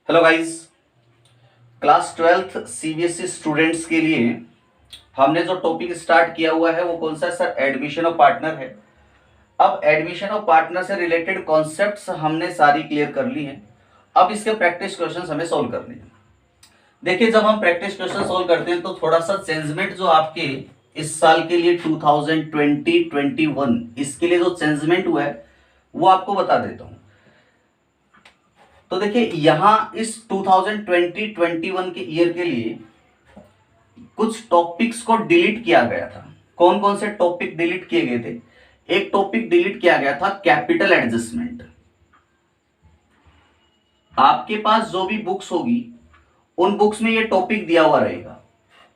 Hello guys, class 12th CBSE students के लिए हमने जो टॉपिक स्टार्ट किया हुआ है वो कौन सा है सर? एडमिशन ऑफ पार्टनर है। अब एडमिशन ऑफ पार्टनर से रिलेटेड कॉन्सेप्ट्स हमने सारी क्लियर कर ली हैं। अब इसके प्रैक्टिस क्वेश्चंस हमें सॉल्व करने हैं। देखिए, जब हम प्रैक्टिस क्वेश्चन सॉल्व करते हैं तो थोड़ा सा चेंजमेंट जो आपके इस साल के लिए 2020-21 इसके लिए जो चेंजमेंट हुआ है वो आपको बता देता हूं। तो देखिए, यहां इस 2020-21 के ईयर के लिए कुछ टॉपिक्स को डिलीट किया गया था। कौन कौन से टॉपिक डिलीट किए गए थे? एक टॉपिक डिलीट किया गया था कैपिटल एडजस्टमेंट। आपके पास जो भी बुक्स होगी उन बुक्स में ये टॉपिक दिया हुआ रहेगा,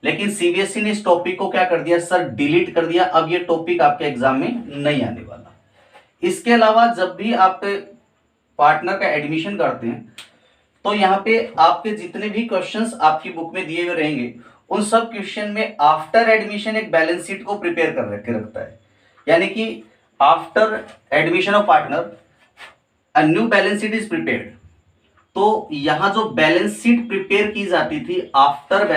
लेकिन सीबीएसई ने इस टॉपिक को क्या कर दिया सर? डिलीट कर दिया। अब ये टॉपिक आपके एग्जाम में नहीं आने वाला। इसके अलावा जब भी आप पार्टनर का एडमिशन करते हैं तो यहाँ पे आपके जितने भी क्वेश्चंस आपकी बुक में दिए हुए रहेंगे उन सब क्वेश्चन में आफ्टर एडमिशन एक बैलेंस शीट को प्रिपेयर कर रखता है। यानी कि after admission of partner a new balance sheet is prepared. तो यहां जो बैलेंस शीट प्रिपेयर की जाती थी आफ्टर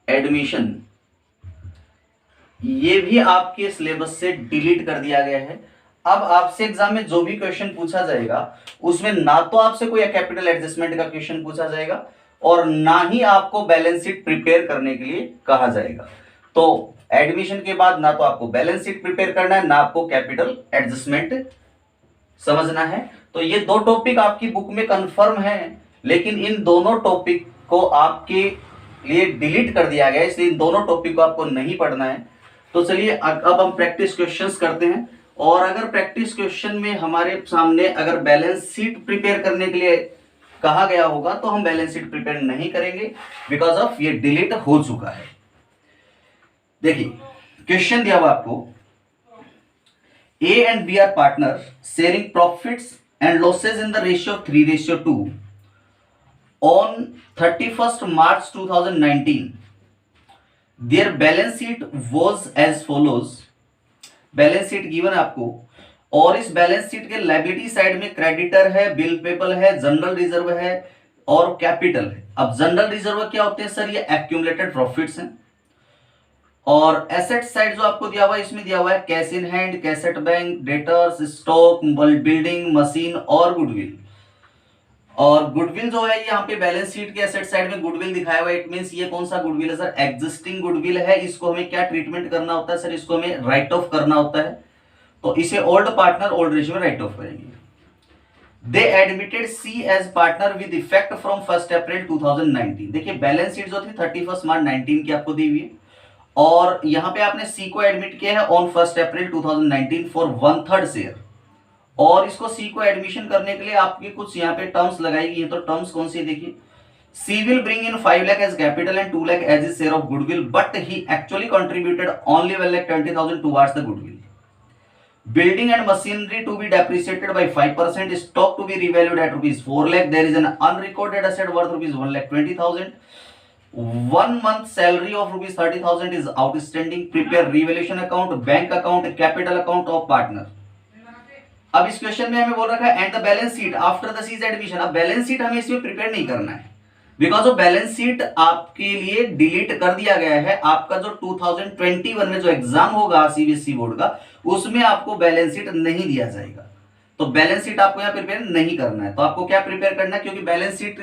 एडमिशन ये भी आपके सिलेबस से डिलीट कर दिया गया है। अब आपसे एग्जाम में जो भी क्वेश्चन पूछा जाएगा उसमें ना तो आपसे कोई कैपिटल एडजस्टमेंट का क्वेश्चन पूछा जाएगा और ना ही आपको बैलेंस शीट प्रिपेयर करने के लिए कहा जाएगा। तो एडमिशन के बाद ना तो आपको बैलेंस शीट प्रिपेयर करना है, ना आपको कैपिटल एडजस्टमेंट समझना है। तो ये दो टॉपिक आपकी बुक में कंफर्म है, लेकिन इन दोनों टॉपिक को आपके लिए डिलीट कर दिया गया है, इसलिए इन दोनों टॉपिक को आपको नहीं पढ़ना है। तो चलिए अब हम प्रैक्टिस क्वेश्चंस करते हैं। और अगर प्रैक्टिस क्वेश्चन में हमारे सामने अगर बैलेंस शीट प्रिपेयर करने के लिए कहा गया होगा तो हम बैलेंस शीट प्रिपेयर नहीं करेंगे, बिकॉज ऑफ ये डिलीट हो चुका है। देखिए, क्वेश्चन दिया हुआ आपको, A and B are partners sharing profits and losses in the ratio of 3:2 on 31st March 2019. Their balance sheet was as follows. Balance sheet given है आपको और इस बैलेंस शीट के लायबिलिटी साइड में क्रेडिटर है, बिल पेबल है, general reserve है और कैपिटल है। अब जनरल रिजर्व क्या होते हैं सर? ये एक्यूमुलेटेड प्रॉफिट्स हैं। और एसेट साइड जो आपको दिया हुआ है इसमें दिया हुआ है cash in hand, cash at bank, debtors, stock, building, machine और गुडविल। और गुडविल जो है यहाँ पे बैलेंस शीट के एसेट साइड में गुडविल दिखाया हुआ है। इट मींस ये कौन सा गुडविल है सर? एग्जिस्टिंग गुडविल है। इसको हमें क्या ट्रीटमेंट करना होता है सर? इसको हमें राइट ऑफ करना होता है। तो इसे ओल्ड पार्टनर ओल्ड रेशियो में राइट ऑफ करेंगे। They admitted C as partner with effect from 1 April 2019। देखिए, बैलेंस शीट जो थी 31 मार्च 19 की आपको दी हुई है और यहां पे आपने सी को एडमिट किया है ऑन 1 अप्रैल 2019 फॉर 1/3 शेयर। और इसको सी को एडमिशन करने के लिए आपकी कुछ यहाँ पे टर्म्स लगाई गई है। तो टर्म्स कौन सी? देखिए, C will bring in 5 lakh as capital and 2 lakh as share of goodwill, but he actually contributed only 1,20,000 towards the goodwill. Building and machinery to be depreciated by 5%, stock to be revalued at rupees 4 lakh. There is an unrecorded asset worth rupees 1,20,000. 1 month salary of rupees 30,000 is outstanding. Prepare revaluation account, bank account, capital account of partner. अब इस question में हमें बोल रखा है and the balance sheet after the cease admission. अब balance sheet हमें इसमें प्रिपेयर नहीं करना है, बिकॉज ऑफ बैलेंस शीट आपके लिए डिलीट कर दिया गया है। आपका जो 2021 में जो एग्जाम होगा सीबीएसई बोर्ड का उसमें आपको बैलेंस शीट नहीं दिया जाएगा। तो बैलेंस शीट आपको यहाँ प्रिपेयर नहीं करना है। तो आपको क्या प्रिपेयर करना है? क्योंकि balance sheet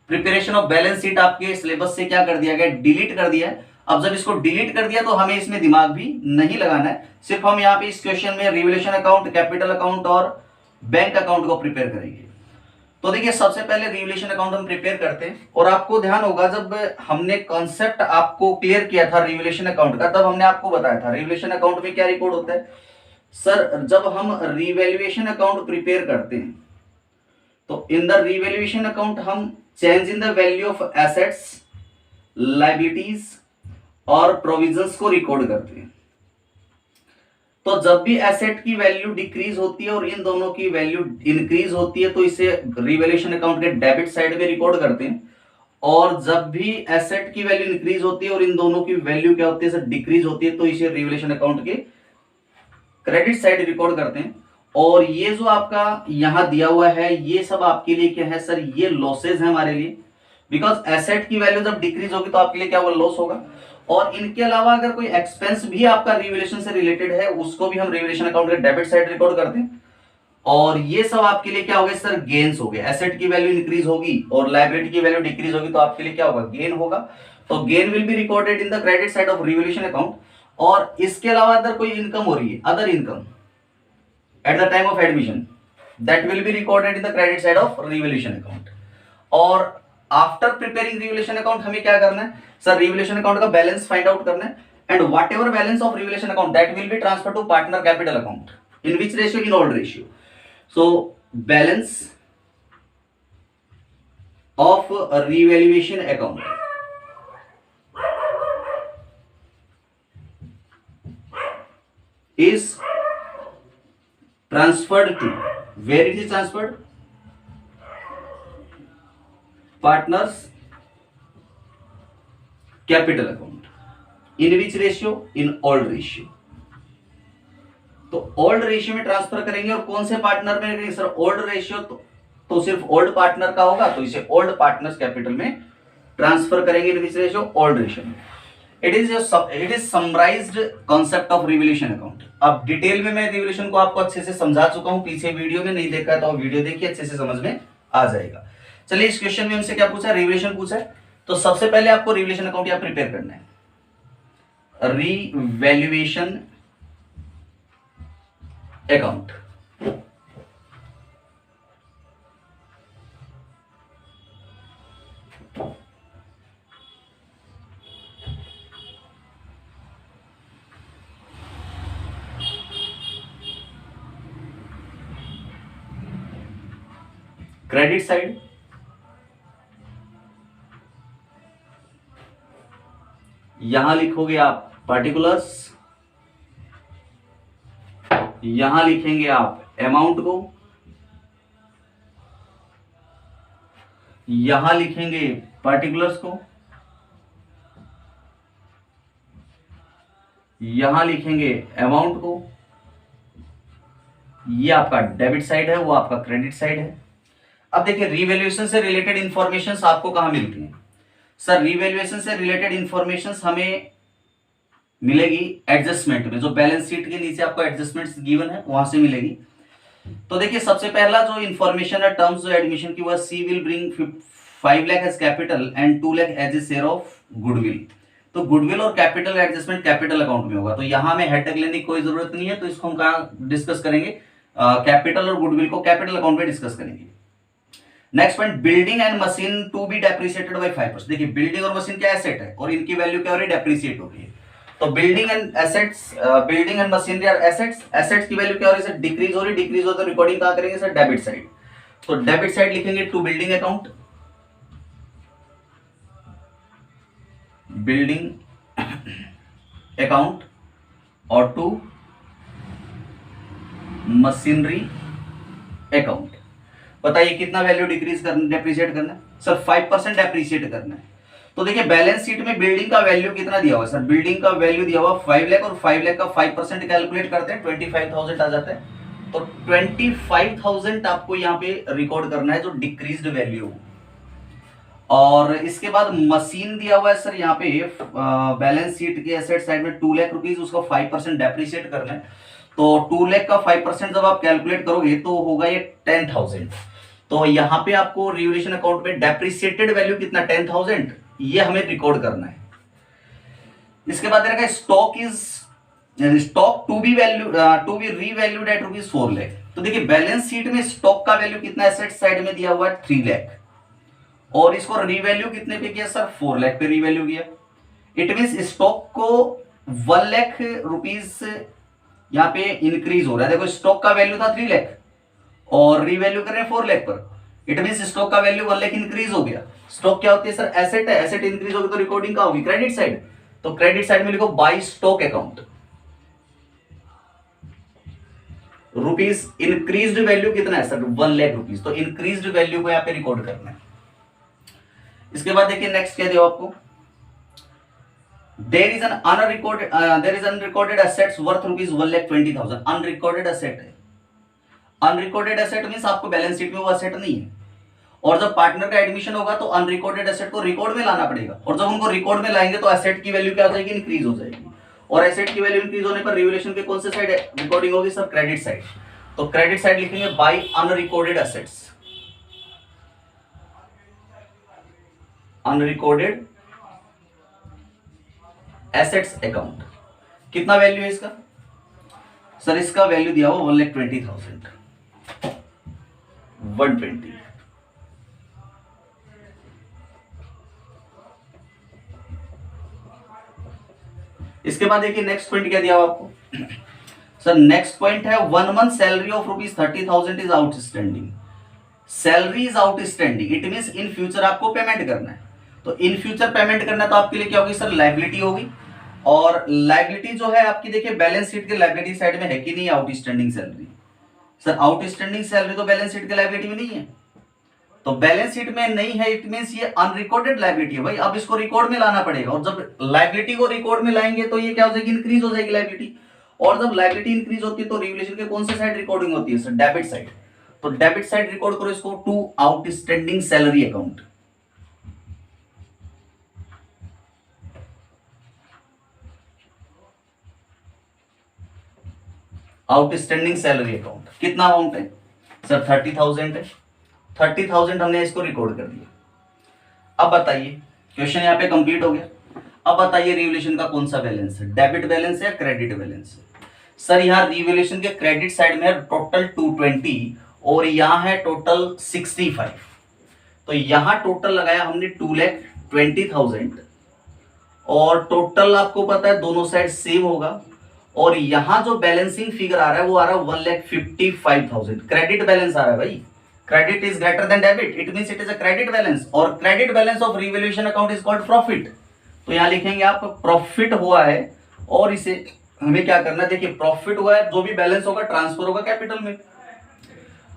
preparation of balance sheet आपके सिलेबस से क्या कर दिया गया? डिलीट कर दिया है। अब जब इसको डिलीट कर दिया तो हमें इसमें दिमाग भी नहीं लगाना है। सिर्फ हम यहाँ पे इस क्वेश्चन में रिवैल्यूएशन अकाउंट, कैपिटल अकाउंट और बैंक अकाउंट को प्रिपेयर करेंगे। तो देखिए, सबसे पहले रिवैल्यूएशन अकाउंट हम प्रिपेयर करते हैं। और आपको ध्यान होगा, जब हमने कॉन्सेप्ट आपको क्लियर किया था रिवैल्यूएशन अकाउंट का, तब हमने आपको बताया था रिवैल्यूएशन अकाउंट में क्या रिकॉर्ड होता है सर? जब हम रिवैल्यूएशन अकाउंट प्रिपेयर करते हैं तो इन द रिवैल्यूएशन अकाउंट हम change in the value of assets, liabilities और प्रोविजंस को रिकॉर्ड करते हैं। तो जब भी एसेट की वैल्यू डिक्रीज होती है और इन दोनों की वैल्यू इंक्रीज होती है तो इसे रिवैल्यूएशन अकाउंट के डेबिट साइड में रिकॉर्ड करते हैं। और जब भी एसेट की वैल्यू इंक्रीज होती है और इन दोनों की वैल्यू क्या होती है सर? डिक्रीज होती है, तो इसे रिवैल्यूएशन अकाउंट के क्रेडिट साइड रिकॉर्ड करते हैं। और ये जो आपका यहां दिया हुआ है ये सब आपके लिए क्या है सर, ये लॉसेज है हमारे लिए, बिकॉज एसेट की वैल्यू जब डिक्रीज होगी तो आपके लिए क्या होगा, लॉस होगा। और इनके अलावा अगर कोई एक्सपेंस भी आपका रिवैल्यूएशन से रिलेटेड है उसको भी हम रिवैल्यूएशन अकाउंट के डेबिट साइड रिकॉर्ड करते हैं। और ये सब आपके लिए क्या हो गया सर, गेन्स हो गए। एसेट की वैल्यू इंक्रीज होगी और लायबिलिटी की वैल्यू डिक्रीज होगी तो आपके लिए क्या होगा, गेन होगा। तो gain will be recorded in the credit side of revaluation account. और इसके अलावा अगर कोई इनकम हो रही है, other income at the time of admission, that will be recorded in the credit side of revaluation account. और आफ्टर प्रिपेयरिंग रिवैल्यूएशन अकाउंट हमें क्या करना है सर, रिवैल्यूएशन अकाउंट का बैलेंस फाइंड आउट करना है, and what ever balance of revaluation account that will be transfer to partner capital account in which ratio, in old ratio. So balance of a revaluation account is transferred to, where it is transferred, partners capital account, in which ratio, in old ratio। तो old ratio में transfer करेंगे और कौन से partner में करेंगे sir, old ratio तो सिर्फ ओल्ड पार्टनर का होगा, तो इसे ओल्ड पार्टनर्स कैपिटल में ट्रांसफर करेंगे, इन विच रेशियो, ओल्ड रेशियो में। It is summarised concept of revaluation account. अब डिटेल में मैं रिवैल्यूएशन को आपको अच्छे से समझा चुका हूं, पीछे वीडियो में नहीं देखा तो वीडियो देखिए, अच्छे से समझ में आ जाएगा। चलिए इस क्वेश्चन में हमसे क्या पूछा, रिवैल्यूएशन पूछा है। तो सबसे पहले आपको रिवैल्यूएशन अकाउंट यहां प्रिपेयर करना है, रिवैल्यूएशन अकाउंट। क्रेडिट साइड, यहां लिखोगे आप पार्टिकुलर्स, यहां लिखेंगे आप अमाउंट को, यहां लिखेंगे पार्टिकुलर्स को, यहां लिखेंगे अमाउंट को। ये आपका डेबिट साइड है, वो आपका क्रेडिट साइड है। अब देखिए रिवैल्यूएशन से रिलेटेड इंफॉर्मेशन आपको कहां मिलती है सर, रिवैल्यूएशन से रिलेटेड इंफॉर्मेशन हमें मिलेगी एडजस्टमेंट में, जो बैलेंस शीट के नीचे आपको एडजस्टमेंट्स गिवन है वहां से मिलेगी। तो देखिए सबसे पहला जो इंफॉर्मेशन है टर्म्स जो एडमिशन की, वह C will bring 5 lakh as capital and 2 lakh as a share of goodwill. तो गुडविल और कैपिटल एडजस्टमेंट कैपिटल अकाउंट में होगा, तो यहां में हेडेक लेने की कोई जरूरत नहीं है। तो इसको हम कहां डिस्कस करेंगे, कैपिटल और गुडविल को कैपिटल अकाउंट में डिस्कस करेंगे। Next point, building and machine to be depreciated by 5%। देखिए बिल्डिंग और मशीन क्या एसेट है और इनकी वैल्यू क्या हो रही है, डेप्रिसिएट हो रही है। तो building and assets, building and machinery are assets, assets की वैल्यू क्या हो रही है सर, डिक्रीज हो रही है। डिक्रीज हो तो रिकॉर्डिंग कहां करेंगे सर, डेबिट साइड। तो डेबिट साइड लिखेंगे to building account, building account, और टू मशीनरी अकाउंट। बताइए कितना वैल्यू डिक्रीज करना, डेप्रिसिएट करना है सर, 5% डेप्रिसिएट करना है। तो देखिए बैलेंस शीट में बिल्डिंग का वैल्यू कितना दिया हुआ है सर, बिल्डिंग का वैल्यू दिया हुआ 5 लाख, और 5 लाख का 5% कैलकुलेट करते हैं 25,000 आ जाता है। तो 25,000 आपको यहाँ पे रिकॉर्ड करना है जो डिक्रीज्ड वैल्यू। और इसके बाद मशीन दिया हुआ है सर यहाँ पे बैलेंस शीट के एसेट साइड में 2 लाख रुपीज, उसको 5% डेप्रिसिएट करना है। तो 2 लाख का 5% जब आप कैलकुलेट करोगे तो होगा ये 10,000। तो यहाँ पे आपको रिवैल्यूएशन अकाउंट में डेप्रिसिएटेड वैल्यू कितना, 10,000, ये हमें रिकॉर्ड करना है। इसके बाद देखा stock is stock to be revalued at ₹4 lakh. तो देखिए बैलेंस शीट में स्टॉक का वैल्यू कितना एसेट साइड में दिया हुआ है 3 लाख, और इसको रीवैल्यू कितने पे किया सर, 4 लाख पे रीवैल्यू किया। इट मींस स्टॉक को 1 लाख रुपीस यहाँ पे इंक्रीज हो रहा है। देखो स्टॉक का वैल्यू था 3 लाख और रीवैल्यू कर रहे हैं 4 लाख पर, इट मींस स्टॉक का वैल्यू 1 लाख इंक्रीज हो गया। स्टॉक क्या होती है सर, एसेट है, एसेट इंक्रीज होगी तो रिकॉर्डिंग क्या होगी, क्रेडिट साइड। तो क्रेडिट साइड में लिखो by stock account, rupees increased value कितना है सर, 1 लाख रुपीज। तो इंक्रीज्ड वैल्यू को यहाँ पे रिकॉर्ड करना है। इसके बाद देखिए नेक्स्ट क्या दिया आपको, there is unrecorded assets worth ₹1,20,000। Unrecorded asset है, अनरिकॉर्डेड एसेट मींस आपको बैलेंस शीट में वो एसेट नहीं है, और जब पार्टनर का एडमिशन होगा तो अनरिकॉर्डेड एसेट को रिकॉर्ड में लाना पड़ेगा, और जब उनको रिकॉर्ड में लाएंगे तो एसेट की वैल्यू क्या हो जाएगी, इंक्रीज हो जाएगी, और एसेट की वैल्यू इंक्रीज होने पर रिवैल्यूएशन के कौन से साइड रिकॉर्डिंग होगी सर, क्रेडिट साइड। तो क्रेडिट साइड लिखेंगे by unrecorded assets, unrecorded assets account. कितना वैल्यू है इसका सर, इसका वैल्यू दिया हुआ 1,20,000, 120। इसके बाद देखिए नेक्स्ट पॉइंट क्या दिया हुआ आपको सर, नेक्स्ट पॉइंट है 1 month salary of ₹30,000 is outstanding. Salary is outstanding, it means in future आपको पेमेंट करना है, तो इन फ्यूचर पेमेंट करना है तो आपके लिए क्या होगी सर, लायबिलिटी होगी, और लायबिलिटी जो है आपकी देखिए बैलेंस शीट के लायबिलिटी साइड में है कि नहीं outstanding salary, sir outstanding salary तो बैलेंस शीट के लायबिलिटी में नहीं है, तो बैलेंस शीट में नहीं है इट मींस ये अनरिकॉर्डेड लायबिलिटी है भाई, अब इसको रिकॉर्ड में लाना पड़ेगा, और जब लायबिलिटी को रिकॉर्ड में लाएंगे तो ये क्या हो जाएगी, इंक्रीज हो जाएगी लायबिलिटी, और जब लायबिलिटी इंक्रीज होती है तो रिवैल्यूएशन के कौन से साइड रिकॉर्डिंग होती है सर, डेबिट साइड, तो डेबिट साइड रिकॉर्ड करो इसको to outstanding salary account. Outstanding salary account कितना अमाउंट है सर, 30,000 है, 30,000 हमने इसको रिकॉर्ड कर दिया। अब बताइए क्वेश्चन यहाँ पे कंप्लीट हो गया, अब बताइए रिवैल्यूएशन का कौन सा बैलेंस है, डेबिट बैलेंस है या क्रेडिट बैलेंस है। सर यहाँ रिवैल्यूएशन के क्रेडिट साइड में है टोटल 220 और यहाँ है टोटल 65, तो यहाँ टोटल लगाया हमने 2,20,000 और टोटल आपको पता है दोनों साइड सेम होगा, और यहां जो बैलेंसिंग फिगर आ रहा है वो आ रहा है 1,55,000, क्रेडिट बैलेंस आ रहा है भाई, credit is greater than debit, it means it is a credit balance, और credit balance of revaluation account is called profit, तो यहां लिखेंगे आप प्रॉफिट हुआ है, और इसे हमें क्या करना है, देखिए प्रॉफिट हुआ है, जो भी बैलेंस होगा ट्रांसफर होगा कैपिटल में,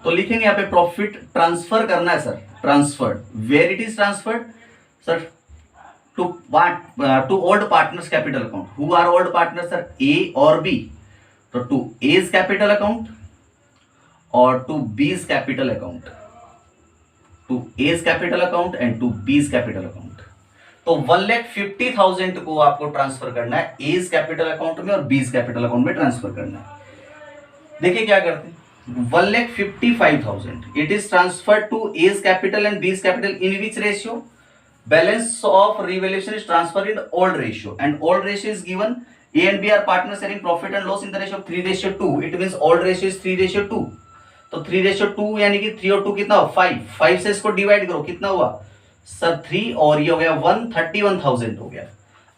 तो लिखेंगे यहाँ पे प्रॉफिट ट्रांसफर करना है sir, transferred, where it is transferred sir, to old partners capital account. Who are old partners sir, A or B, तो to A's capital account और to B's capital account, to A's capital account and to B's capital account, तो 1,50,000 को आपको transfer करना है A's capital account में और B's capital account में ट्रांसफर करना है। देखिए क्या करते हैं, 1,55,000 it is transferred to A's capital and B's capital in which ratio, balance of revaluation is transferred in old ratio, and old ratio is given A and B are partners sharing profit and loss in the ratio of 3:2, it means old ratio is 3:2, तो 3:2 यानी कि 3 और 2 कितना हो 5, 5 से इसको divide करो कितना हुआ सर 3, और ये हो गया 131,000 हो गया।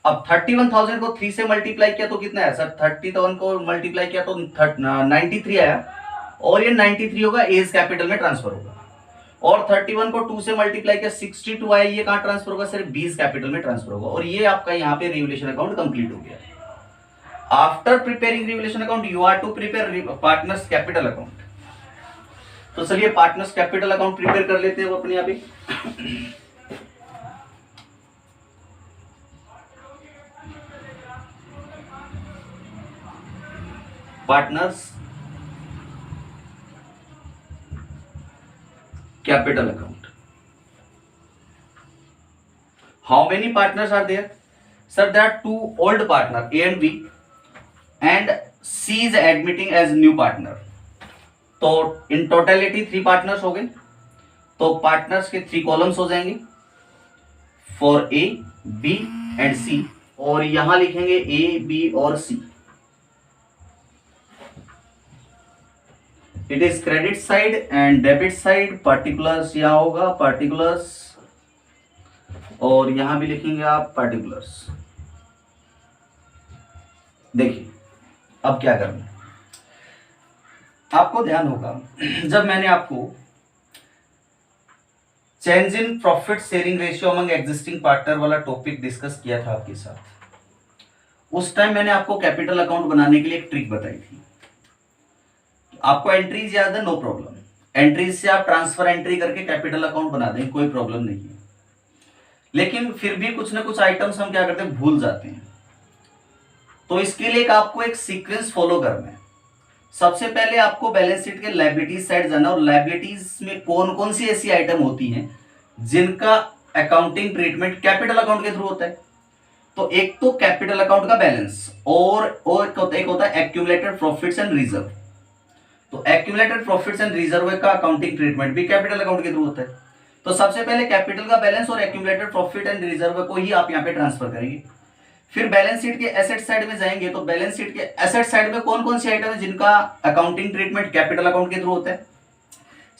अब 31,000 को 3 से मल्टीप्लाई किया तो कितना है सर, 31 को मल्टीप्लाई किया तो 93 आया, और ये 93 होगा एज कैपिटल में ट्रांसफर होगा, और 31 को 2 से मल्टीप्लाई किया 62 आया, ये कहां ट्रांसफर होगा सर, B's कैपिटल में ट्रांसफर होगा, और ये आपका यहाँ पे रिवैल्यूएशन अकाउंट कंप्लीट हो गया। After preparing revaluation account you are to prepare partners capital account, तो चलिए पार्टनर्स कैपिटल अकाउंट प्रिपेयर कर लेते हैं वो अपने यहाँ पे। Partners capital account. How many partners are there? Sir, there are 2 old partner A and B, and C is admitting as new partner. तो in totality 3 partners हो गए, तो partners के 3 columns हो जाएंगे for A, B and C, और यहां लिखेंगे A, B और C। It is credit side and debit side, particulars यहां होगा पार्टिकुलर्स, और यहां भी लिखेंगे आप पार्टिकुलर्स। देखिए अब क्या करना है, आपको ध्यान होगा जब मैंने आपको change in profit sharing ratio among existing partner वाला टॉपिक डिस्कस किया था आपके साथ, उस टाइम मैंने आपको कैपिटल अकाउंट बनाने के लिए एक ट्रिक बताई थी। आपको एंट्रीज याद है, नो प्रॉब्लम, एंट्रीज से आप ट्रांसफर एंट्री करके कैपिटल अकाउंट बना दें, कोई प्रॉब्लम नहीं है, लेकिन फिर भी कुछ ना कुछ आइटम्स हम क्या करते हैं, भूल जाते हैं, तो इसके लिए आपको एक सीक्वेंस फॉलो करना है। सबसे पहले आपको बैलेंस शीट के लायबिलिटीज साइड जाना, और लायबिलिटीज में कौन कौन सी ऐसी आइटम होती हैं जिनका अकाउंटिंग ट्रीटमेंट कैपिटल अकाउंट के थ्रू होता है। तो एक तो कैपिटल अकाउंट का बैलेंस, और एक होता है एक्यूमुलेटेड प्रॉफिट्स एंड रिजर्व। तो एक्यूमुलेटेड प्रॉफिट्स एंड रिजर्व का अकाउंटिंग ट्रीटमेंट भी कैपिटल अकाउंट के थ्रू होता है। तो सबसे पहले कैपिटल का बैलेंस और एक्यूमुलेटेड प्रॉफिट एंड रिजर्व को ही आप यहाँ पे ट्रांसफर करेंगे। फिर बैलेंस शीट के एसेट साइड में जाएंगे, तो बैलेंस शीट के एसेट साइड में कौन कौन सी आइटम है जिनका अकाउंटिंग ट्रीटमेंट कैपिटल अकाउंट के थ्रू होता है।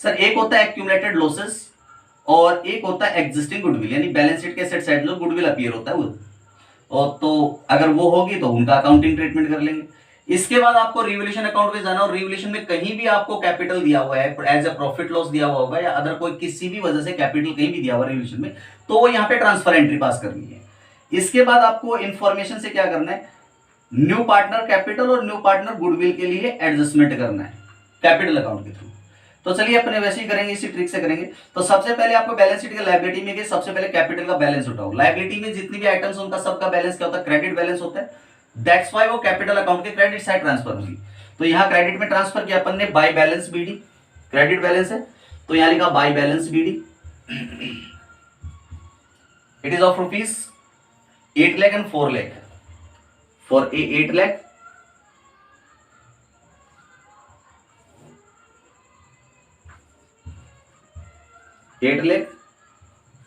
सर एक होता है एक्यूमुलेटेड लॉसेस, और एक होता है एग्जिस्टिंग गुडविल, यानी बैलेंस शीट के एसेट साइड जो गुडविल अपीयर होता है वो, और तो अगर वो होगी तो उनका अकाउंटिंग ट्रीटमेंट कर लेंगे। इसके बाद आपको रिवोल्यूशन अकाउंट में जाना, और रिवोल्यूशन में कहीं भी आपको कैपिटल दिया हुआ है एज ए प्रॉफिट लॉस दिया हुआ होगा, या अदर कोई किसी भी वजह से कैपिटल कहीं भी दिया हुआ रिवोल्यूशन में, तो वो यहाँ पे ट्रांसफर एंट्री पास करनी है। इसके बाद आपको इंफॉर्मेशन से क्या करना है, न्यू पार्टनर कैपिटल और न्यू पार्टनर गुडविल के लिए एडजस्टमेंट करना है कैपिटल अकाउंट के थ्रू। तो चलिए अपने वैसे ही करेंगे, इसी ट्रिक से करेंगे। तो सबसे पहले आपको बैलेंस शीट के लायबिलिटी में गए, सबसे पहले कैपिटल का बैलेंस उठाओ। लायबिलिटी में जितनी भी आइटम्स उनका सबका बैलेंस क्या होता है, क्रेडिट बैलेंस होता है। दैट्स व्हाई वो कैपिटल अकाउंट के क्रेडिट साइड ट्रांसफर होगी। तो यहाँ क्रेडिट में ट्रांसफर किया अपन ने by balance BD, credit balance है तो यहाँ लिखा by balance BD. It is of rupees 8 lakh and 4 lakh। For A 8 lakh,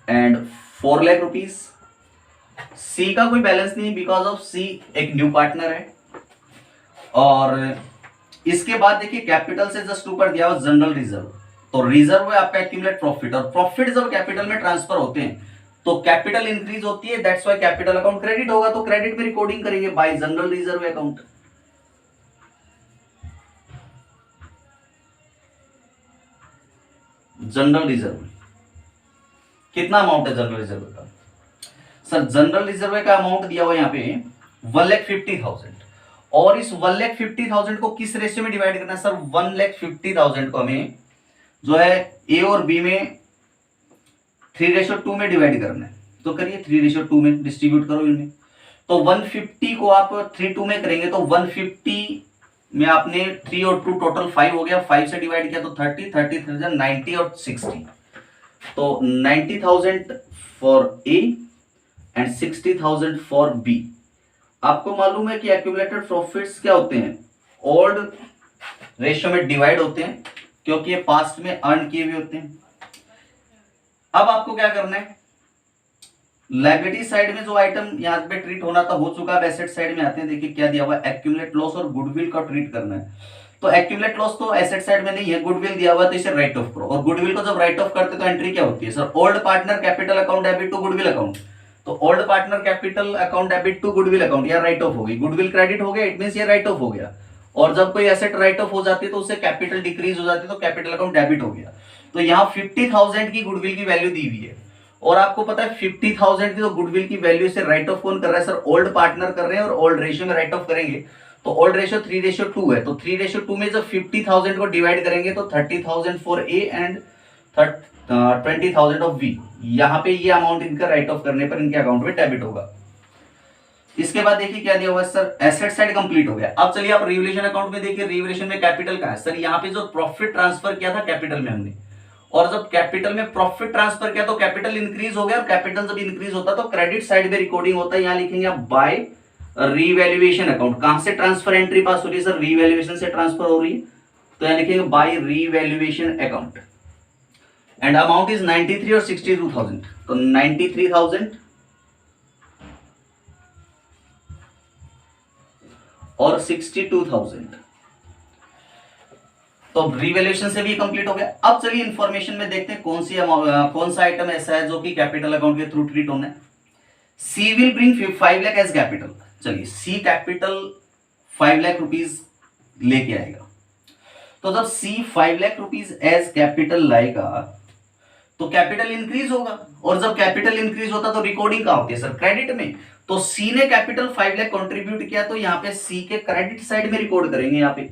and 4 lakh rupees. C का कोई बैलेंस नहीं बिकॉज ऑफ सी एक न्यू पार्टनर है। और इसके बाद देखिए कैपिटल से जस्ट ऊपर दिया हुआ जनरल रिजर्व, तो रिजर्व है आपका एक्यूमुलेट प्रॉफिट, और प्रॉफिट जब कैपिटल में ट्रांसफर होते हैं तो कैपिटल इंक्रीज होती है, that's why capital account credit होगा। तो क्रेडिट में रिकॉर्डिंग करेंगे bye general reserve account. General reserve कितना अमाउंट है जनरल रिजर्व का, सर जनरल रिजर्व का अमाउंट दिया हुआ यहाँ पे 1,50,000, और इस 1,50,000 को किस रेशियो में डिवाइड करना है सर, 1,50,000 को हमें जो है ए और बी में 3:2 में डिवाइड करना है। तो करिए 3:2 में डिस्ट्रीब्यूट करो इनमें। तो 150 को आप 3:2 में करेंगे तो 150 में आपने 3 और 2 टोटल 5 हो गया, 5 से डिवाइड किया तो 30, 30,000, 90 और 60। तो 90,000 for A and 60,000 for B. आपको मालूम है कि एक्यूमुलेटेड प्रॉफिट्स क्या होते हैं, ओल्ड रेशियो में डिवाइड होते हैं क्योंकि ये पास्ट में अर्न किए हुए होते हैं। अब आपको क्या करना है, लायबिलिटी साइड में जो आइटम यहाँ पे ट्रीट होना था हो चुका है, एसेट साइड में आते हैं। देखिए क्या दिया हुआ है, एक्यूमुलेट लॉस और गुडविल का ट्रीट करना है। तो एक्यूमुलेट लॉस तो एसेट साइड में नहीं है, गुडविल दिया हुआ है तो इसे राइट ऑफ करो। और गुडविल को जब राइट ऑफ करते तो एंट्री क्या होती है sir, old partner capital account debit to goodwill account. तो old partner capital account debit to goodwill account, या राइट ऑफ हो गई, गुडविल क्रेडिट हो गया, इट मींस ये राइट ऑफ हो गया। और जब कोई एसेट राइट ऑफ हो जाती है तो उससे कैपिटल डिक्रीज हो जाती है, तो कैपिटल अकाउंट डेबिट हो गया। तो यहाँ 50,000 की गुडविल की वैल्यू दी हुई है, और आपको पता है 50,000 की तो गुडविल की वैल्यू से राइट ऑफ कौन कर रहा है सर, ओल्ड पार्टनर कर रहे हैं, और ओल्ड रेशियो में राइट ऑफ करेंगे तो ओल्ड रेशियो 3:2 है। तो 3:2 में जब 50,000 को डिवाइड करेंगे तो 30,000 for A and 20,000 of B. यहाँ पे ये अमाउंट इनका राइट ऑफ करने पर इनके अकाउंट में डेबिट होगा। इसके बाद देखिए क्या दिया हुआ है सर, एसेट साइड कंप्लीट हो गया। अब चलिए आप रिवोल्यूशन अकाउंट में देखिए, रिवोल्यूशन में कैपिटल का है सर, यहाँ पे जो प्रॉफिट ट्रांसफर किया था कैपिटल में हमने, और जब कैपिटल में प्रॉफिट ट्रांसफर किया तो कैपिटल इंक्रीज हो गया, और कैपिटल जब इंक्रीज होता है तो क्रेडिट साइड में रिकॉर्डिंग होता है। यहाँ लिखेंगे आप बाय रीवैल्यूएशन अकाउंट। कहां से ट्रांसफर एंट्री पास हो रही है सर, रीवैल्यूएशन से ट्रांसफर हो रही है, तो यहाँ लिखेंगे by revaluation account. And amount is 93 और 62,000। तो 93,000 और 62,000। तो रिवैल्यूएशन से भी कंप्लीट हो गया। अब चलिए इंफॉर्मेशन में देखते हैं कौन सा आइटम ऐसा है जो कि कैपिटल अकाउंट के थ्रू ट्रीट होना है। C will bring 5 lakh as capital. चलिए सी कैपिटल 5 लाख रुपीज लेके आएगा। तो जब सी 5 लाख रुपीज एज कैपिटल लाएगा तो कैपिटल इंक्रीज होगा, और जब कैपिटल इंक्रीज होता तो रिकॉर्डिंग कहां होती है सर, क्रेडिट में। तो सी ने कैपिटल 5 लाख कंट्रीब्यूट किया, तो यहाँ पे सी के क्रेडिट साइड में रिकॉर्ड करेंगे। यहाँ पे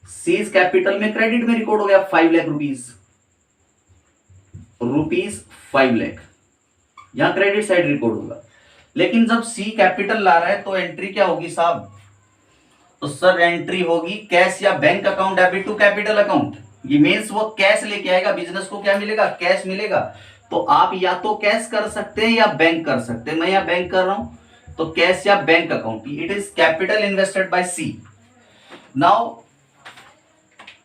सीज कैपिटल में क्रेडिट में रिकॉर्ड हो गया 5 लाख रुपीज 5 लाख, यहां क्रेडिट साइड रिकॉर्ड होगा। लेकिन जब सी कैपिटल ला रहा है तो एंट्री क्या होगी साहब, तो सर एंट्री होगी कैश या bank account debit to capital account. ये मीन्स वो कैश लेके आएगा, बिजनेस को क्या मिलेगा, कैश मिलेगा। तो आप या तो कैश कर सकते हैं या बैंक कर सकते हैं, मैं यहाँ बैंक कर रहा हूं, तो कैश या bank account, it is capital invested by C. Now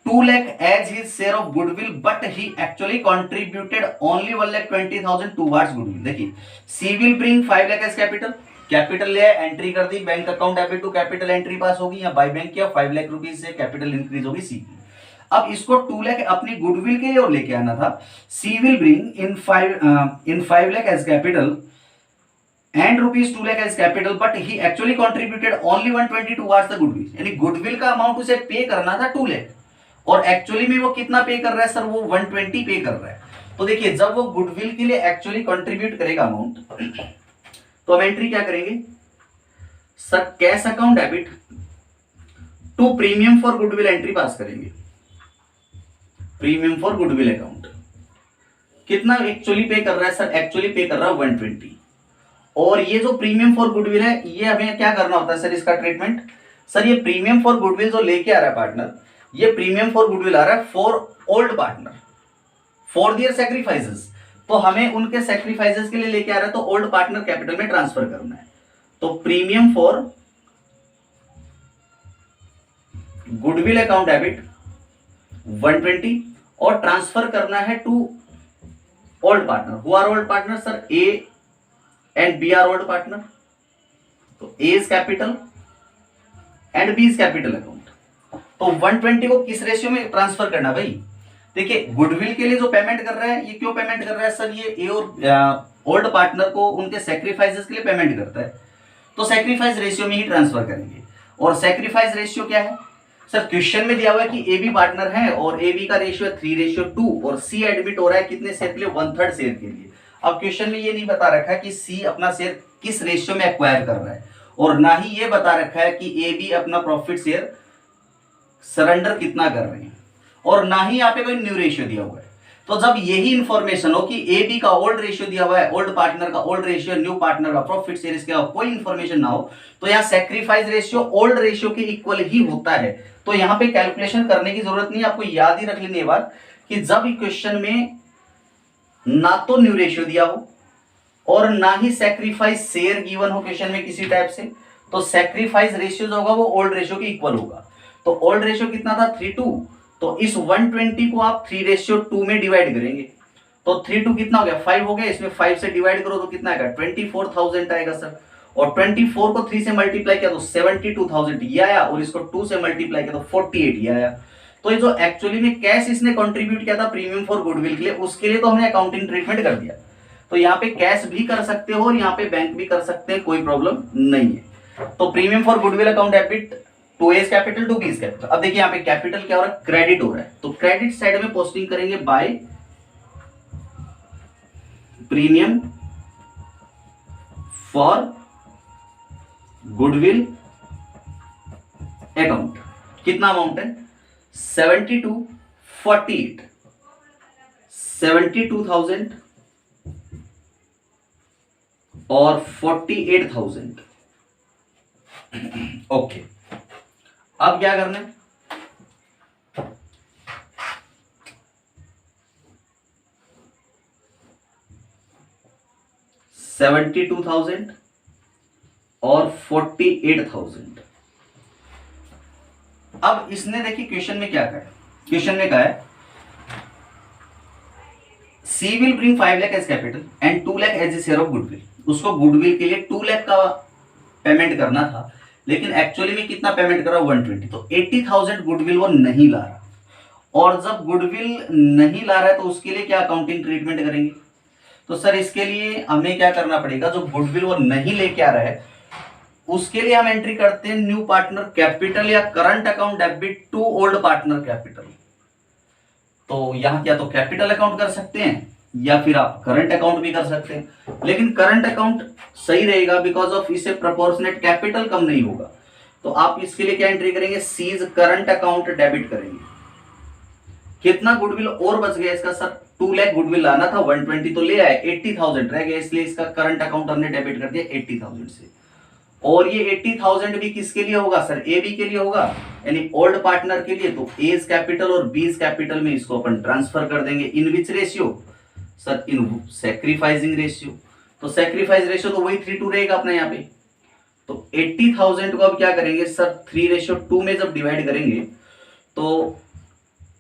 2 lakh as his share of goodwill but he actually contributed only 1,20,000 towards goodwill। देखिए C will bring 5 lakh as capital ले एंट्री कर दी, bank account debit to capital entry pass होगी या by bank किया, 5 lakh rupees से capital increase होगी C की। अब इसको 2 लाख अपनी गुडविल के लिए और लेके आना था। C will bring in 5 lakh as capital and rupees 2 lakh as capital but he actually contributed only 120 towards the goodwill, यानी गुडविल का अमाउंट उसे पे करना था 2 लाख और एक्चुअली में वो कितना पे कर रहा है सर, वो 120 पे कर रहा है। तो देखिए जब वो गुडविल के लिए एक्चुअली कंट्रीब्यूट करेगा अमाउंट, तो हम एंट्री क्या करेंगे sir, cash account debit to premium for goodwill entry pass करेंगे। प्रीमियम फॉर गुडविल अकाउंट कितना एक्चुअली पे कर रहा है सर, एक्चुअली पे कर रहा है 120। और ये जो प्रीमियम फॉर गुडविल है ये हमें क्या करना होता है सर, इसका ट्रीटमेंट। सर ये प्रीमियम फॉर गुडविल जो लेके आ रहा है पार्टनर, ये प्रीमियम फॉर गुडविल आ रहा है for old partner for their sacrifices, तो हमें उनके सैक्रिफाइसेस के लिए लेके आ रहा है, तो ओल्ड पार्टनर कैपिटल में ट्रांसफर करना है। तो premium for goodwill account debit 120 और ट्रांसफर करना है to old partner. Who are old partner sir, A and B are old partner. तो A is capital and B is capital account. तो 120 को किस रेशियो में ट्रांसफर करना भाई, देखिए गुडविल के लिए जो पेमेंट कर रहा है, ये क्यों पेमेंट कर रहा है सर, ये ए और ओल्ड पार्टनर को उनके सैक्रिफाइसेस के लिए पेमेंट करता है, तो सैक्रिफाइस रेशियो में ही ट्रांसफर करेंगे। और सैक्रिफाइस रेशियो क्या है सर, क्वेश्चन में दिया हुआ है कि ए बी पार्टनर है और ए बी का रेशियो है 3:2 और सी एडमिट हो रहा है कितने शेयर के लिए, 1/3 शेयर के लिए। अब क्वेश्चन में ये नहीं बता रखा है कि सी अपना शेयर किस रेशियो में एक्वायर कर रहा है, और ना ही ये बता रखा है कि ए बी अपना प्रॉफिट शेयर सरेंडर कितना कर रहे हैं, और ना ही यहाँ पे कोई न्यू रेशियो दिया हुआ है। तो जब यही इंफॉर्मेशन हो कि ए बी का ओल्ड रेशियो दिया हुआ है, ओल्ड पार्टनर का ओल्ड रेशियो, न्यू पार्टनर का प्रॉफिट शेयर, इसके अलावा कोई इंफॉर्मेशन ना हो, तो यहाँ सैक्रिफाइस रेशियो ओल्ड रेशियो के इक्वल ही होता है। तो यहाँ पे कैलकुलेशन करने की जरूरत नहीं है, आपको याद ही रख लेनी है बात कि जब क्वेश्चन में ना तो न्यू रेशियो दिया हो और ना ही सैक्रिफाइस शेयर गिवन हो क्वेश्चन में किसी टाइप से, तो सैक्रिफाइस रेशियो जो होगा वो ओल्ड रेशियो के इक्वल होगा। तो ओल्ड रेशियो कितना था 3:2, तो इस 120 को आप 3:2 में डिवाइड करेंगे, तो 3:2 कितना हो गया 5 हो गया, इसमें 5 से डिवाइड करो तो कितना आएगा 24,000 आएगा सर, और 24 को 3 से मल्टीप्लाई किया तो 72,000 ये आया, और इसको 2 से मल्टीप्लाई किया तो 48 ये आया। तो ये जो एक्चुअली में कैश इसने कंट्रीब्यूट किया था प्रीमियम फॉर गुडविल के लिए, उसके लिए तो हमने अकाउंटिंग ट्रीटमेंट कर दिया। तो यहाँ पे कैश भी कर सकते हो और यहाँ पे बैंक भी कर सकते हैं, कोई प्रॉब्लम नहीं है। तो premium for goodwill account debit to A capital to B capital. अब देखिए यहाँ पे कैपिटल क्या हो रहा है, क्रेडिट हो रहा है, तो क्रेडिट साइड में पोस्टिंग करेंगे by premium for goodwill account. कितना अमाउंट है 72,000 और 48,000। ओके, अब क्या करना है, $72,000 और 48,000। अब इसने देखिए क्वेश्चन में क्या कहा है, क्वेश्चन में कहा है C will bring 5 lakh as capital and 2 lakh as a share of goodwill. उसको गुडविल के लिए 2 लाख का पेमेंट करना था, लेकिन एक्चुअली में कितना पेमेंट कर रहा है 120, तो 80,000 गुडविल वो नहीं ला रहा। और जब गुडविल नहीं ला रहा है तो उसके लिए क्या अकाउंटिंग ट्रीटमेंट करेंगे, तो सर इसके लिए हमें क्या करना पड़ेगा, जो गुडविल वो नहीं लेके आ रहा है उसके लिए हम एंट्री करते हैं न्यू पार्टनर कैपिटल या current account debit to old partner capital. तो यहां क्या तो कैपिटल अकाउंट कर सकते हैं या फिर आप करंट अकाउंट भी कर सकते हैं, लेकिन करंट अकाउंट सही रहेगा बिकॉज ऑफ इसे प्रोपोर्शनेट कैपिटल कम नहीं होगा। तो आप इसके लिए क्या एंट्री करेंगे, सीज करंट अकाउंट डेबिट करेंगे। कितना गुडविल और बच गया इसका सर, 2 लाख गुडविल लाना था, 120 तो ले आए, 80,000 रह गया, इसलिए इसका करंट अकाउंट हमने डेबिट कर दिया 80,000 से। और ये 80,000 भी किसके लिए होगा सर, ए बी के लिए होगा, यानी ओल्ड पार्टनर के लिए। तो एज कैपिटल और बीज कैपिटल में इसको अपन ट्रांसफर कर देंगे। In which ratio sir, in sacrificing ratio. तो सैक्रिफाइस रेशियो तो वही 3:2 रहेगा अपना यहाँ पे। तो 80,000 को अब क्या करेंगे सर, 3:2 में जब डिवाइड करेंगे तो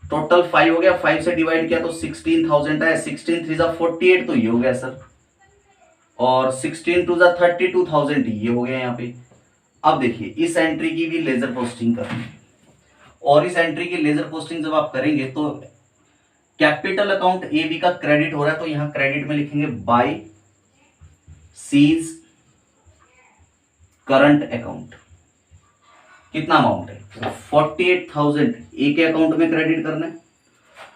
टोटल 5 हो गया, 5 से डिवाइड किया तो 16,000 है, 16 3 48 तो ये हो गया सर, और 16 2 32,000 ये हो गया यहाँ पे। अब देखिए इस एंट्री की भी लेजर पोस्टिंग करनी है, और इस एंट्री की लेजर पोस्टिंग जब आप करेंगे तो कैपिटल अकाउंट ए बी का क्रेडिट हो रहा है, तो यहां क्रेडिट में लिखेंगे बाय सीज करंट अकाउंट। कितना अमाउंट है, 48,000 ए के अकाउंट में क्रेडिट करना है,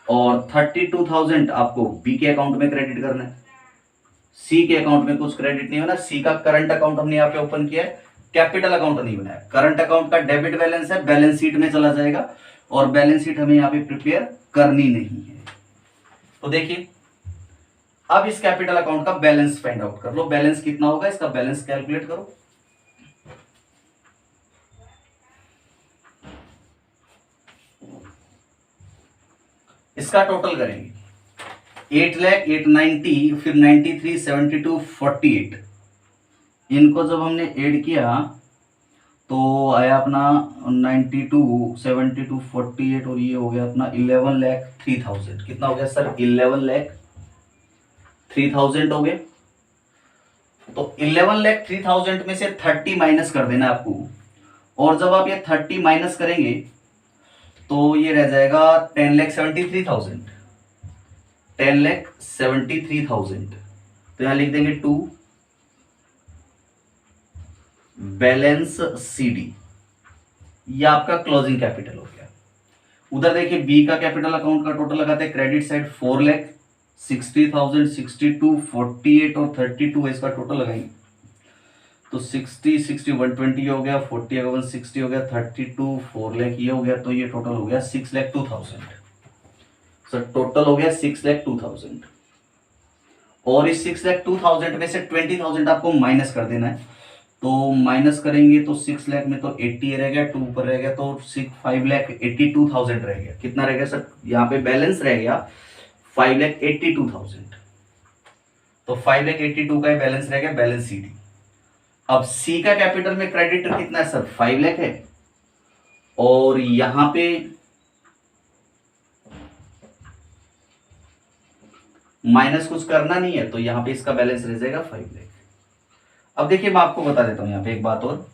और 32,000 आपको बी के अकाउंट में क्रेडिट करना है। सी के अकाउंट में कुछ क्रेडिट नहीं होना, सी का करंट अकाउंट हमने यहाँ पे ओपन किया है, कैपिटल अकाउंट नहीं बनाया। करंट अकाउंट का डेबिट बैलेंस है, बैलेंस शीट में चला जाएगा, और बैलेंस शीट हमें यहाँ पे प्रिपेयर करनी नहीं है। तो देखिए अब इस कैपिटल अकाउंट का बैलेंस फाइंड आउट कर लो, बैलेंस कितना होगा, इसका बैलेंस कैलकुलेट करो। इसका टोटल करेंगे 8 लाख 890, फिर 93 72 48, इनको जब हमने ऐड किया तो आया अपना 92 72 48, और ये हो गया अपना 11,03,000। कितना हो गया सर, 11,03,000 हो गया। तो 11,03,000 में से 30 माइनस कर देना आपको, और जब आप ये 30 माइनस करेंगे तो ये रह जाएगा 10,73,000, 10,73,000। तो यहां लिख देंगे 2 बैलेंस सीडी, ये आपका क्लोजिंग कैपिटल हो गया। उधर देखिए बी का कैपिटल अकाउंट का टोटल लगाते हैं, क्रेडिट साइड 4,60,000, 62 48 और 32 है, इसका टोटल लगाएंगे तो 60 60 120 हो गया, 40 160 हो गया, 32 4 लाख ये हो गया, तो ये टोटल हो गया 6,02,000। सर टोटल हो गया 6,02,000, और इस 6,02,000 में से 20,000 आपको माइनस कर देना है। तो माइनस करेंगे तो 6 लाख में तो 80 रह गया, 2 ऊपर रह गया, तो 5,82,000 रह गया। कितना रह गया सर, यहाँ पे बैलेंस रह गया 5,82,000। तो 5,82,000 का बैलेंस रह गया, बैलेंस सीडी। अब सी का कैपिटल में क्रेडिट कितना है सर, 5 लाख है, और यहां पे माइनस कुछ करना नहीं है, तो यहां पे इसका बैलेंस रह जाएगा 5 लाख। अब देखिए मैं आपको बता देता हूं यहाँ पे एक बात और,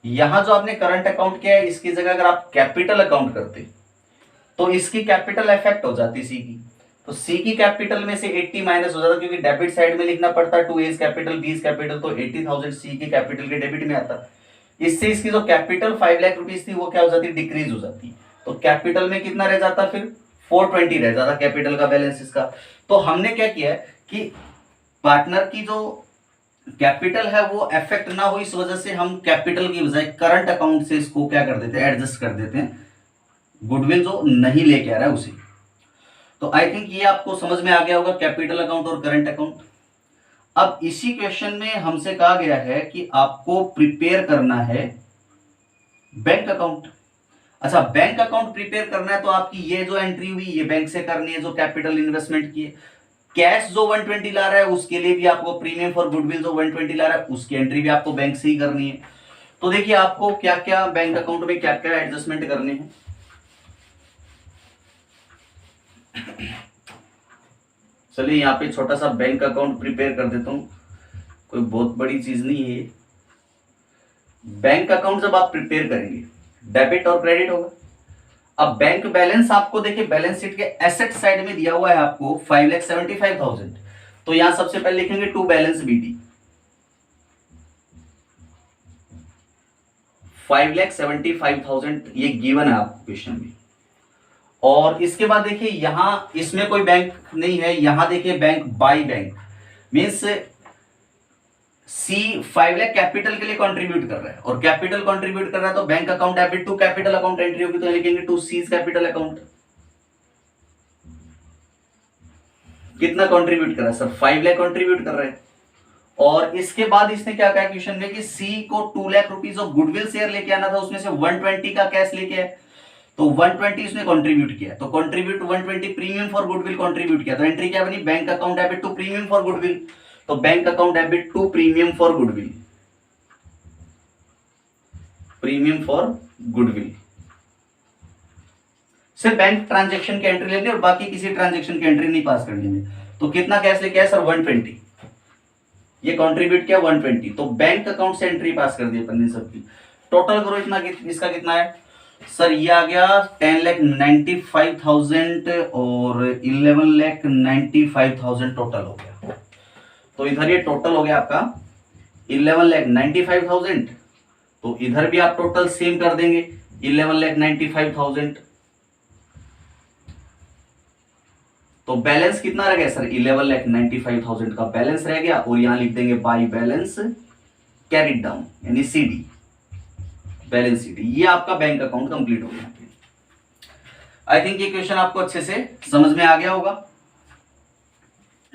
यहां जो आपने करंट अकाउंट किया है इसकी जगह अगर आप कैपिटल अकाउंट करते तो इसकी कैपिटल इफेक्ट हो जाती सी की। तो सी की कैपिटल में से 80 माइनस हो जाता, क्योंकि डेबिट साइड में लिखना पड़ता है 2 एज कैपिटल बीस कैपिटल, तो 80,000 सी की कैपिटल के डेबिट में आता। इससे इसकी जो कैपिटल 5 लाख रुपीज थी वो क्या हो जाती, डिक्रीज हो जाती। तो कैपिटल में कितना रह जाता, फिर 420 रह जाता कैपिटल का बैलेंस इसका। तो हमने क्या किया है कि पार्टनर की जो कैपिटल है वो इफेक्ट ना हो, इस वजह से हम कैपिटल की बजाय करंट अकाउंट से इसको क्या कर देते हैं, एडजस्ट कर देते हैं, गुडविल जो नहीं लेके आ रहा है उसे। तो आई थिंक ये आपको समझ में आ गया होगा, कैपिटल अकाउंट और करंट अकाउंट। अब इसी क्वेश्चन में हमसे कहा गया है कि आपको प्रिपेयर करना है बैंक अकाउंट। अच्छा, बैंक अकाउंट प्रिपेयर करना है तो आपकी ये जो एंट्री हुई ये बैंक से करनी है, जो कैपिटल इन्वेस्टमेंट की है। कैश जो 120 ला रहा है उसके लिए भी आपको, प्रीमियम फॉर गुडविल जो 120 ला रहा है उसकी एंट्री भी आपको बैंक से ही करनी है। तो देखिए आपको क्या क्या बैंक अकाउंट में क्या क्या एडजस्टमेंट करने हैं। चलिए यहाँ पे छोटा सा बैंक अकाउंट प्रिपेयर कर देता हूं, कोई बहुत बड़ी चीज नहीं है। बैंक अकाउंट जब आप प्रिपेयर करेंगे डेबिट और क्रेडिट होगा। अब बैंक बैलेंस आपको देखिए बैलेंस शीट के एसेट साइड में दिया हुआ है आपको 5,75,000। तो यहां सबसे पहले लिखेंगे टू बैलेंस बीटी, 5,75,000 ये गिवन है आपको क्वेश्चन में। और इसके बाद देखिए यहां इसमें कोई बैंक नहीं है, यहां देखिए bank by bank means C 5 lakh capital के लिए कंट्रीब्यूट कर रहा है, और कैपिटल कंट्रीब्यूट कर रहा है तो bank account debit to capital account entry होगी, तो लिखेंगे टू सीज कैपिटल अकाउंट। कितना कंट्रीब्यूट कर रहा है सर, 5 लाख कंट्रीब्यूट कर रहा है, और इसके बाद इसने क्या कहा क्वेश्चन में कि सी को 2 lakh rupees of goodwill share लेके आना था, उसमें से 120 का कैश लेके आए, तो 120 उसने कंट्रीब्यूट किया, तो contribute 120 premium for goodwill contribute किया, तो एंट्री क्या बनी, bank account debit to premium for goodwill, तो bank account debit to premium for goodwill, premium for goodwill. सिर्फ बैंक ट्रांजैक्शन की एंट्री लेनी और बाकी किसी ट्रांजैक्शन की एंट्री नहीं पास करनी है। तो कितना कैश लेके आया सर, 120, ये कंट्रीब्यूट किया 120, तो बैंक अकाउंट से एंट्री पास कर दी अपन ने सबकी। टोटल करो इतना, इसका कितना है सर, ये आ गया 10,95,000 और 11,95,000 टोटल हो गया। तो इधर ये टोटल हो गया आपका 11,95,000, तो इधर भी आप टोटल सेम कर देंगे 11,95,000, तो बैलेंस कितना रह गया सर, 11,95,000 का बैलेंस रह गया, और यहां लिख देंगे बाई बैलेंस कैरिड डाउन, यानी सीडी, बैलेंस सीडी। ये आपका बैंक अकाउंट कंप्लीट हो गया। आई थिंक ये क्वेश्चन आपको अच्छे से समझ में आ गया होगा।